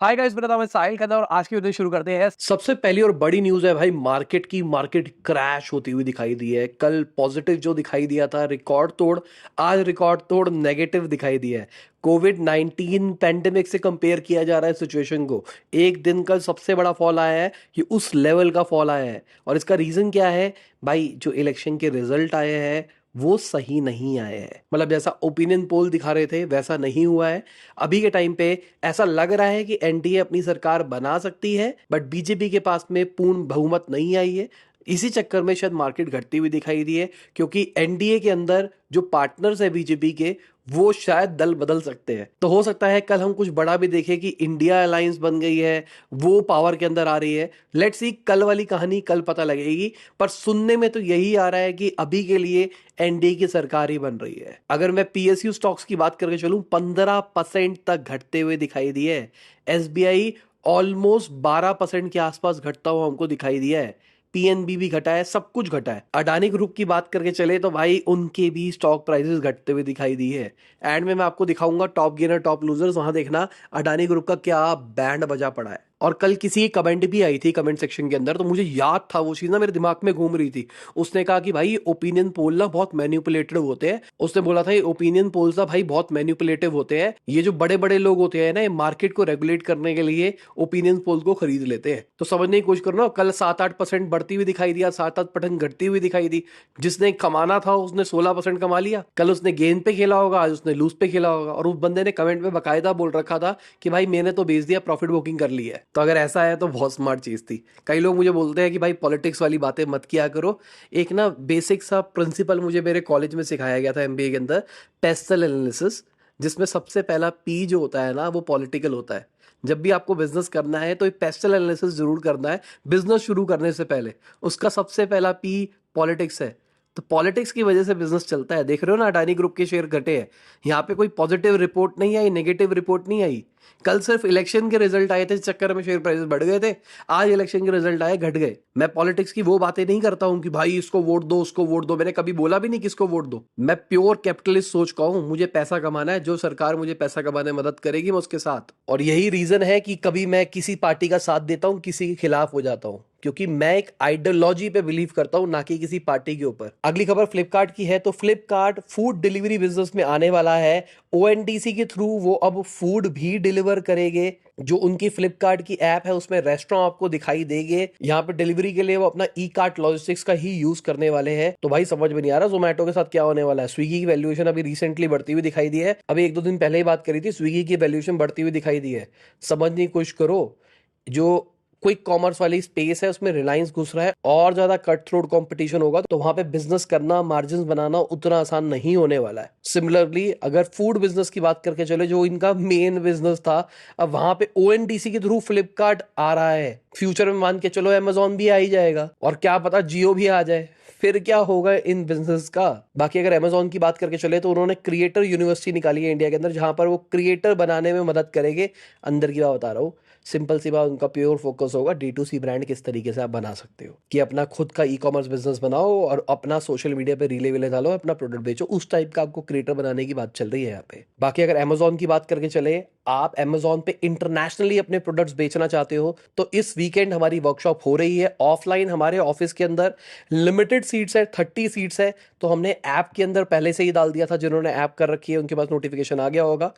Hi guys, मेरा नाम है साहिल खन्ना और आज की वीडियो शुरू करते हैं। सबसे पहली और बड़ी न्यूज है भाई, मार्केट क्रैश होती हुई दिखाई दी है। कल पॉजिटिव जो दिखाई दिया था रिकॉर्ड तोड़, आज रिकॉर्ड तोड़ नेगेटिव दिखाई दिया है। कोविड 19 पेंडेमिक से कंपेयर किया जा रहा है सिचुएशन को। एक दिन का सबसे बड़ा फॉल आया है, ये उस लेवल का फॉल आया है। और इसका रीजन क्या है भाई? जो इलेक्शन के रिजल्ट आए हैं वो सही नहीं आए हैं। मतलब जैसा ओपिनियन पोल दिखा रहे थे वैसा नहीं हुआ है। अभी के टाइम पे ऐसा लग रहा है कि एनडीए अपनी सरकार बना सकती है, बट बीजेपी के पास में पूर्ण बहुमत नहीं आई है। इसी चक्कर में शायद मार्केट घटती हुई दिखाई दी है, क्योंकि एनडीए के अंदर जो पार्टनर्स है बीजेपी के, वो शायद दल बदल सकते हैं। तो हो सकता है कल हम कुछ बड़ा भी देखें कि इंडिया अलायंस बन गई है, वो पावर के अंदर आ रही है। लेट्स सी, कल वाली कहानी कल पता लगेगी। पर सुनने में तो यही आ रहा है कि अभी के लिए एनडीए की सरकार ही बन रही है। अगर मैं पीएसयू स्टॉक्स की बात करके चलूं, 15% तक घटते हुए दिखाई दिए है। एसबीआई ऑलमोस्ट 12% के आसपास घटता हुआ हमको दिखाई दिया है। पीएनबी भी घटा है, सब कुछ घटा है। अडानी ग्रुप की बात करके चले तो भाई उनके भी स्टॉक प्राइसेस घटते हुए दिखाई दी है। एंड में मैं आपको दिखाऊंगा टॉप गेनर टॉप लूजर्स, वहां देखना अडानी ग्रुप का क्या बैंड बजा पड़ा है। और कल किसी की कमेंट भी आई थी कमेंट सेक्शन के अंदर, तो मुझे याद था वो चीज ना, मेरे दिमाग में घूम रही थी। उसने कहा कि भाई ओपिनियन पोल ना बहुत मैनिपुलेटेड होते हैं। उसने बोला था ये ओपिनियन पोल्स ना भाई बहुत मैनिपुलेटिव होते हैं। ये जो बड़े बड़े लोग होते हैं ना, ये मार्केट को रेगुलेट करने के लिए ओपिनियन पोल्स को खरीद लेते हैं। तो समझने की कोशिश करो ना, कल 7-8% बढ़ती हुई दिखाई दिया, 7-8% घटती हुई दिखाई दी। जिसने कमाना था उसने 16% कमा लिया। कल उसने गेन पे खेला होगा, आज उसने लूज पे खेला होगा। और उस बंदे ने कमेंट में बकायदा बोल रखा था कि भाई मैंने तो बेच दिया, प्रॉफिट बुकिंग कर ली है। तो अगर ऐसा है तो बहुत स्मार्ट चीज थी। कई लोग मुझे बोलते हैं कि भाई पॉलिटिक्स वाली बातें मत किया करो। एक ना बेसिक सा प्रिंसिपल मुझे मेरे कॉलेज में सिखाया गया था एमबीए के अंदर, पेस्टल एनालिसिस, जिसमें सबसे पहला पी जो होता है ना वो पॉलिटिकल होता है। जब भी आपको बिजनेस करना है तो एक पेस्टल एनालिसिस जरूर करना है बिजनेस शुरू करने से पहले। उसका सबसे पहला पी पॉलिटिक्स है। तो पॉलिटिक्स की वजह से बिजनेस चलता है। देख रहे हो ना, अडानी ग्रुप के शेयर घटे हैं। यहाँ पे कोई पॉजिटिव रिपोर्ट नहीं आई, नेगेटिव रिपोर्ट नहीं आई। कल सिर्फ इलेक्शन के रिजल्ट आए थे, इस चक्कर में शेयर प्राइसेस बढ़ गए थे। आज इलेक्शन के रिजल्ट आए, घट गए। मैं पॉलिटिक्स की वो बातें नहीं करता हूं कि भाई इसको वोट दो उसको वोट दो। मैंने कभी बोला भी नहीं किसको वोट दो। मैं प्योर कैपिटलिस्ट सोच का हूं। मुझे पैसा कमाना है, जो सरकार मुझे पैसा कमाने में मदद करेगी मैं उसके साथ। और यही रीजन है कि कभी मैं किसी पार्टी का साथ देता हूं, किसी के खिलाफ हो जाता हूं, क्योंकि मैं एक आइडियोलॉजी पे बिलीव करता हूं, ना कि किसी पार्टी के ऊपर। अगली खबर फ्लिपकार्ट की है। तो फ्लिपकार्ट फूड डिलीवरी बिजनेस में आने वाला है। ओएनडीसी के थ्रू वो अब फूड भी डिलीवर करेंगे। जो उनकी फ्लिपकार्ट की ऐप है उसमें रेस्टोरेंट आपको दिखाई देंगे। यहाँ पे डिलीवरी के लिए वो अपना ई कार्ट लॉजिस्टिक्स का ही यूज करने वाले हैं। तो भाई समझ में नहीं आ रहा जोमेटो के साथ क्या होने वाला है। स्विगी की वैल्यूएशन अभी रिसेंटली बढ़ती हुई दिखाई दी है। अभी 1-2 दिन पहले ही बात करी थी, स्विगी की वैल्यूएशन बढ़ती हुई दिखाई दी है। समझने की कोशिश करो, जो क्विक कॉमर्स वाली स्पेस है उसमें रिलायंस घुस रहा है। और ज्यादा कट थ्रोट कंपटीशन होगा तो वहां पे बिजनेस करना, मार्जिन बनाना उतना आसान नहीं होने वाला है। सिमिलरली अगर फूड बिजनेस की बात करके चले, जो इनका मेन बिजनेस था, अब वहां पे ओएनडीसी के थ्रू फ्लिपकार्ट आ रहा है। फ्यूचर में मान के चलो अमेजोन भी आ ही जाएगा, और क्या पता जियो भी आ जाए। फिर क्या होगा इन बिजनेस का। बाकी अगर अमेजोन की बात करके चले तो उन्होंने क्रिएटर यूनिवर्सिटी निकाली है इंडिया के अंदर, जहां पर वो क्रिएटर बनाने में मदद करेंगे। अंदर की बात बता रहा हूँ, सिंपल सी बात, उनका प्योर फोकस होगा D2C ब्रांड किस तरीके से आप बना सकते हो, कि अपना खुद का ई कॉमर्स बिजनेस बनाओ और अपना सोशल मीडिया पे रीले वीले डालो, अपना प्रोडक्ट बेचो। उस टाइप का आपको क्रिएटर बनाने की बात चल रही है यहाँ पे। बाकी अगर अमेजोन की बात करके चले, आप अमेजोन पे इंटरनेशनली अपने प्रोडक्ट्स बेचना चाहते हो तो इस वीकेंड हमारी वर्कशॉप हो रही है ऑफलाइन हमारे ऑफिस के अंदर। लिमिटेड सीट्स है, 30 सीट्स है। तो हमने ऐप के अंदर पहले से ही डाल दिया था, जिन्होंने ऐप कर रखी है उनके पास नोटिफिकेशन आ गया होगा।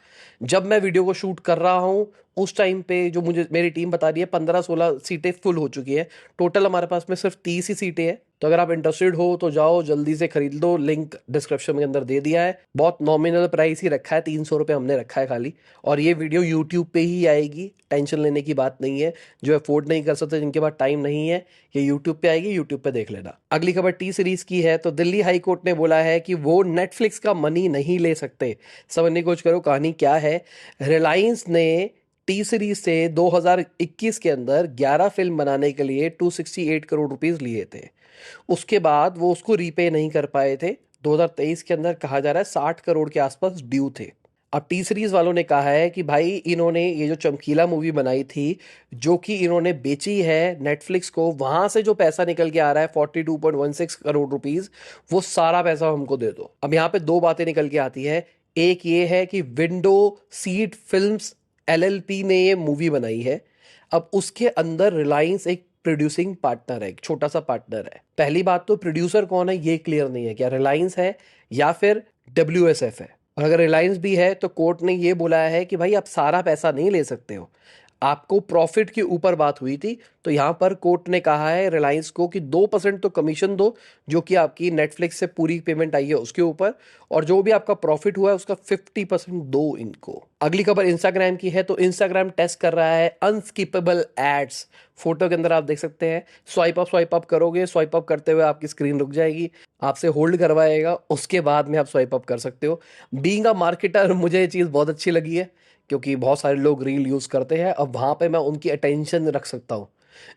जब मैं वीडियो को शूट कर रहा हूं उस टाइम पे जो मुझे मेरी टीम बता रही है 15-16 सीटें फुल हो चुकी है। टोटल हमारे पास में सिर्फ 30 ही सीटें हैं। तो अगर आप इंटरेस्टेड हो तो जाओ जल्दी से खरीद लो, लिंक डिस्क्रिप्शन के अंदर दे दिया है। बहुत नॉमिनल प्राइस ही रखा है, 300 रुपये हमने रखा है खाली। और ये वीडियो यूट्यूब पे ही आएगी, टेंशन लेने की बात नहीं है। जो अफोर्ड नहीं कर सकते, जिनके पास टाइम नहीं है, ये यूट्यूब पे आएगी, यूट्यूब पे देख लेना। अगली खबर टी सीरीज की है। तो दिल्ली हाई कोर्ट ने बोला है कि वो नेटफ्लिक्स का मनी नहीं ले सकते। समझने की कोशिश करो कहानी क्या है। रिलायंस ने टी सीरीज से 2021 के अंदर 11 फिल्म बनाने के लिए 268 करोड़ रुपीस लिए थे। उसके बाद वो उसको रीपे नहीं कर पाए थे। 2023 के अंदर कहा जा रहा है 60 करोड़ के आसपास ड्यू थे। अब टी सीरीज वालों ने कहा है कि भाई इन्होंने ये जो चमकीला मूवी बनाई थी, जो कि इन्होंने बेची है नेटफ्लिक्स को, वहां से जो पैसा निकल के आ रहा है 42.16 करोड़ रुपीस, वो सारा पैसा हमको दे दो। अब यहाँ पे दो बातें निकल के आती है। एक ये है कि विंडो सीट फिल्म्स एलएलपी ने ये मूवी बनाई है। अब उसके अंदर रिलायंस एक प्रोड्यूसिंग पार्टनर है, एक छोटा सा पार्टनर है। पहली बात तो प्रोड्यूसर कौन है ये क्लियर नहीं है, क्या रिलायंस है या फिर WSF है। और अगर रिलायंस भी है तो कोर्ट ने ये बोला है कि भाई आप सारा पैसा नहीं ले सकते हो, आपको प्रॉफिट के ऊपर बात हुई थी। तो यहां पर कोर्ट ने कहा है रिलायंस को कि 2% तो कमीशन दो, जो कि आपकी नेटफ्लिक्स से पूरी पेमेंट आई है उसके ऊपर, और जो भी आपका प्रॉफिट हुआ है उसका 50% दो इनको। अगली खबर इंस्टाग्राम की है। तो इंस्टाग्राम टेस्ट कर रहा है अनस्किपेबल एड्स। फोटो के अंदर आप देख सकते हैं, स्वाइप अप करोगे, स्वाइप अप करते हुए आपकी स्क्रीन रुक जाएगी, आपसे होल्ड करवाएगा, उसके बाद में आप स्वाइप अप कर सकते हो। बीइंग अ मार्केटर मुझे ये चीज़ बहुत अच्छी लगी है, क्योंकि बहुत सारे लोग रील यूज़ करते हैं। अब वहाँ पे मैं उनकी अटेंशन रख सकता हूँ।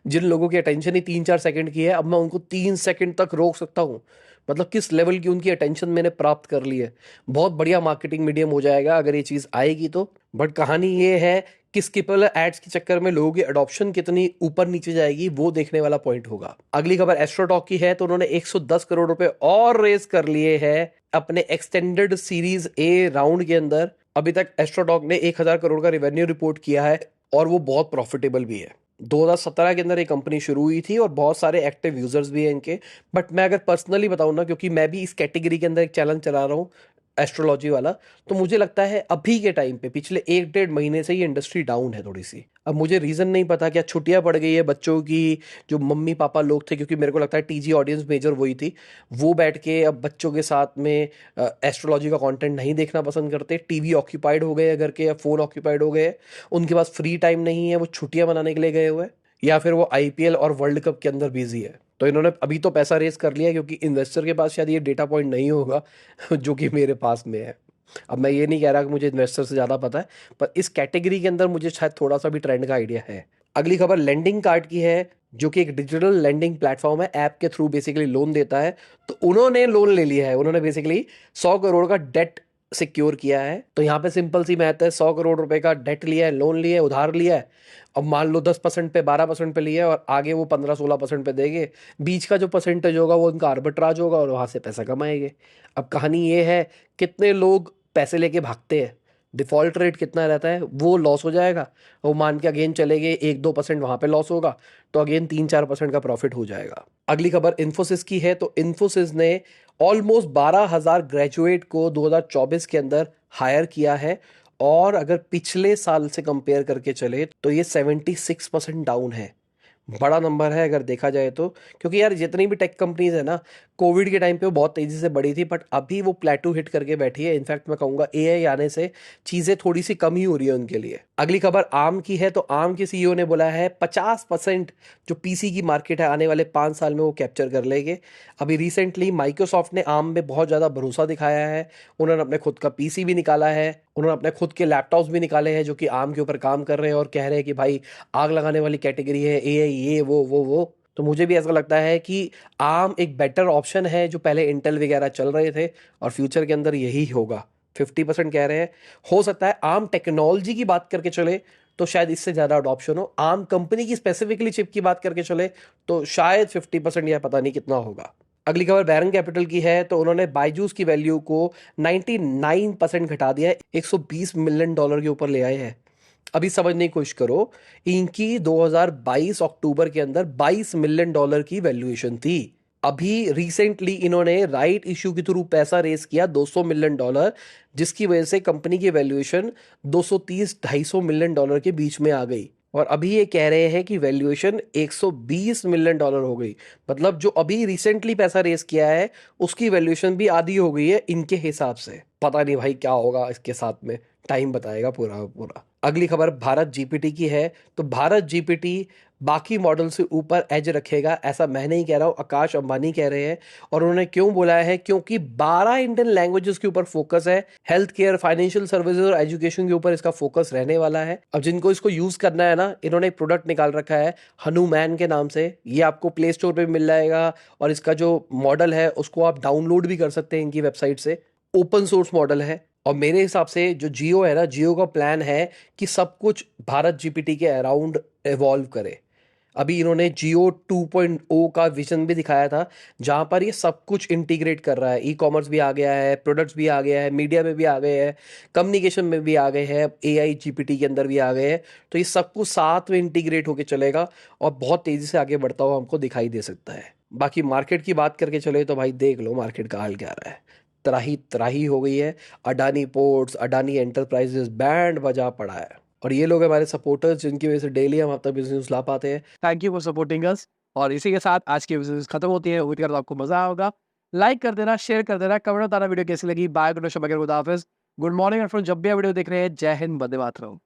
जिन लोगों की अटेंशन ही 3-4 सेकंड की है, अब मैं उनको 3 सेकंड तक रोक सकता हूँ। मतलब किस लेवल की उनकी अटेंशन मैंने प्राप्त कर ली है। बहुत बढ़िया मार्केटिंग मीडियम हो जाएगा अगर ये चीज़ आएगी तो। बट कहानी ये है कि स्किपेबल एड्स के चक्कर में लोगों की अडॉप्शन कितनी ऊपर नीचे जाएगी, वो देखने वाला पॉइंट होगा। अगली खबर एस्ट्रोटॉक की है। तो उन्होंने 110 करोड़ रुपए और रेज कर लिए हैं अपने एक्सटेंडेड सीरीज ए राउंड के अंदर। अभी तक एस्ट्रोटॉक ने 1,000 करोड़ का रेवेन्यू रिपोर्ट किया है और वो बहुत प्रॉफिटेबल भी है। 2017 के अंदर ये कंपनी शुरू हुई थी और बहुत सारे एक्टिव यूजर्स भी हैं इनके। बट मैं अगर पर्सनली बताऊं ना, क्योंकि मैं भी इस कैटेगरी के अंदर एक चैलेंज चला रहा हूँ एस्ट्रोलॉजी वाला, तो मुझे लगता है अभी के टाइम पे पिछले 1-1.5 महीने से ये इंडस्ट्री डाउन है थोड़ी सी। अब मुझे रीजन नहीं पता, क्या छुट्टियां पड़ गई है बच्चों की, जो मम्मी पापा लोग थे, क्योंकि मेरे को लगता है टीजी ऑडियंस मेजर वही थी, वो बैठ के अब बच्चों के साथ में एस्ट्रोलॉजी का कंटेंट नहीं देखना पसंद करते। टीवी ऑक्यूपाइड हो गए हैं घर के, या फोन ऑक्यूपाइड हो गए हैं, उनके पास फ्री टाइम नहीं है, वो छुट्टियां मनाने के लिए गए हुए हैं, या फिर वो आईपीएल और वर्ल्ड कप के अंदर बिजी है। तो इन्होंने अभी तो पैसा रेस कर लिया है, क्योंकि इन्वेस्टर के पास शायद ये डेटा पॉइंट नहीं होगा जो कि मेरे पास में है। अब मैं ये नहीं कह रहा कि मुझे इन्वेस्टर से ज़्यादा पता है, पर इस कैटेगरी के अंदर मुझे शायद थोड़ा सा भी ट्रेंड का आइडिया है। अगली खबर लेंडिंग कार्ड की है, जो कि एक डिजिटल लेंडिंग प्लेटफॉर्म है, ऐप के थ्रू बेसिकली लोन देता है। तो उन्होंने लोन ले लिया है, उन्होंने बेसिकली 100 करोड़ का डेट सिक्योर किया है। तो यहाँ पे सिंपल सी मैथ है, 100 करोड़ रुपए का डेट लिया है, लोन लिया है, उधार लिया है। अब मान लो 10% पे 12% पे लिया है, और आगे वो 15-16% पे देंगे। बीच का जो परसेंटेज होगा वो उनका आर्बिट्राज होगा और वहां से पैसा कमाएंगे। अब कहानी ये है, कितने लोग पैसे लेके भागते हैं, डिफॉल्ट रेट कितना रहता है, वो लॉस हो जाएगा। वो मान के अगेन चले गए, 1-2% वहां पे लॉस होगा, तो अगेन 3-4% का प्रॉफिट हो जाएगा। अगली खबर इन्फोसिस की है। तो इन्फोसिस ने ऑलमोस्ट 12,000 ग्रेजुएट को 2024 के अंदर हायर किया है, और अगर पिछले साल से कंपेयर करके चले तो ये 76% डाउन है। बड़ा नंबर है अगर देखा जाए तो, क्योंकि यार जितनी भी टेक कंपनीज है ना, कोविड के टाइम पे वो बहुत तेजी से बढ़ी थी, बट अभी वो प्लेटू हिट करके बैठी है। इनफैक्ट मैं कहूंगा एआई आने से चीजें थोड़ी सी कम ही हो रही है उनके लिए। अगली खबर आर्म की है। तो आर्म के सीईओ ने बोला है 50% जो पीसी की मार्केट है आने वाले 5 साल में वो कैप्चर कर लेंगे। अभी रिसेंटली माइक्रोसॉफ्ट ने आर्म में बहुत ज्यादा भरोसा दिखाया है, उन्होंने अपने खुद का पीसी भी निकाला है, उन्होंने अपने खुद के लैपटॉप्स भी निकाले हैं जो कि आर्म के ऊपर काम कर रहे हैं, और कह रहे हैं कि भाई आग लगाने वाली कैटेगरी है एआई, ये वो। तो मुझे भी ऐसा लगता है कि आर्म एक बेटर ऑप्शन है, जो पहले इंटेल वगैरह चल रहे थे, और फ्यूचर के अंदर यही होगा। 50% कह रहे हैं। हो सकता है आर्म टेक्नोलॉजी की बात करके चले तो शायद इससे ज्यादा अडॉप्शन हो, आर्म कंपनी की स्पेसिफिकली चिप की बात करके चले तो शायद 50% या पता नहीं कितना होगा। अगली खबर बैरन कैपिटल की है। तो उन्होंने बायजूस की वैल्यू को 99% घटा दिया है, $120 मिलियन के ऊपर ले आए हैं। अभी समझने की कोशिश करो, इनकी 2022 अक्टूबर के अंदर $22 मिलियन की वैल्यूएशन थी। अभी रिसेंटली इन्होंने राइट इश्यू के थ्रू पैसा रेस किया $200 मिलियन, जिसकी वजह से कंपनी की वैल्यूएशन 230-250 मिलियन के बीच में आ गई, और अभी ये कह रहे हैं कि वैल्यूएशन $120 मिलियन हो गई। मतलब जो अभी रिसेंटली पैसा रेस किया है उसकी वैल्यूएशन भी आधी हो गई है इनके हिसाब से। पता नहीं भाई क्या होगा इसके साथ में, टाइम बताएगा पूरा पूरा। अगली खबर भारत जीपीटी की है। तो भारत जीपीटी बाकी मॉडल से ऊपर एज रखेगा, ऐसा मैं नहीं कह रहा हूं, आकाश अंबानी कह रहे हैं। और उन्होंने क्यों बोला है, क्योंकि 12 इंडियन लैंग्वेजेस के ऊपर फोकस है, हेल्थ केयर, फाइनेंशियल सर्विसेज और एजुकेशन के ऊपर इसका फोकस रहने वाला है। अब जिनको इसको यूज करना है ना, इन्होंने एक प्रोडक्ट निकाल रखा है हनुमान के नाम से, ये आपको प्ले स्टोर पे मिल जाएगा, और इसका जो मॉडल है उसको आप डाउनलोड भी कर सकते हैं इनकी वेबसाइट से। ओपन सोर्स मॉडल है, और मेरे हिसाब से जो जियो है ना, जियो का प्लान है कि सब कुछ भारत जीपीटी के अराउंड इवॉल्व करे। अभी इन्होंने जियो 2.0 का विजन भी दिखाया था, जहां पर ये सब कुछ इंटीग्रेट कर रहा है। ई कॉमर्स भी आ गया है, प्रोडक्ट्स भी आ गया है, मीडिया में भी आ गए हैं, कम्युनिकेशन में भी आ गए हैं, एआई जीपीटी के अंदर भी आ गए हैं। तो ये सब कुछ साथ में इंटीग्रेट होके चलेगा और बहुत तेजी से आगे बढ़ता हुआ हमको दिखाई दे सकता है। बाकी मार्केट की बात करके चले तो भाई देख लो मार्केट का हाल क्या रहा है। त्राही त्राही हो गई है। Adani ports, Adani enterprises band बजा पड़ा है। और ये लोग हमारे सपोर्टर्स, जिनकी वजह से डेली हम आप तक बिजनेस ला पाते हैं। Thank you for supporting us. और इसी के साथ आज की बिजनेस खत्म होती है। उम्मीद करता हूं आपको मजा आया होगा। लाइक कर देना, शेयर कर देना, कमेंट बताना वीडियो कैसी लगी। बाय, गुड हाफिज, गुड मॉर्निंग। और जब भी आप वीडियो देख रहे हैं, जय हिंद, वंदे मातरम।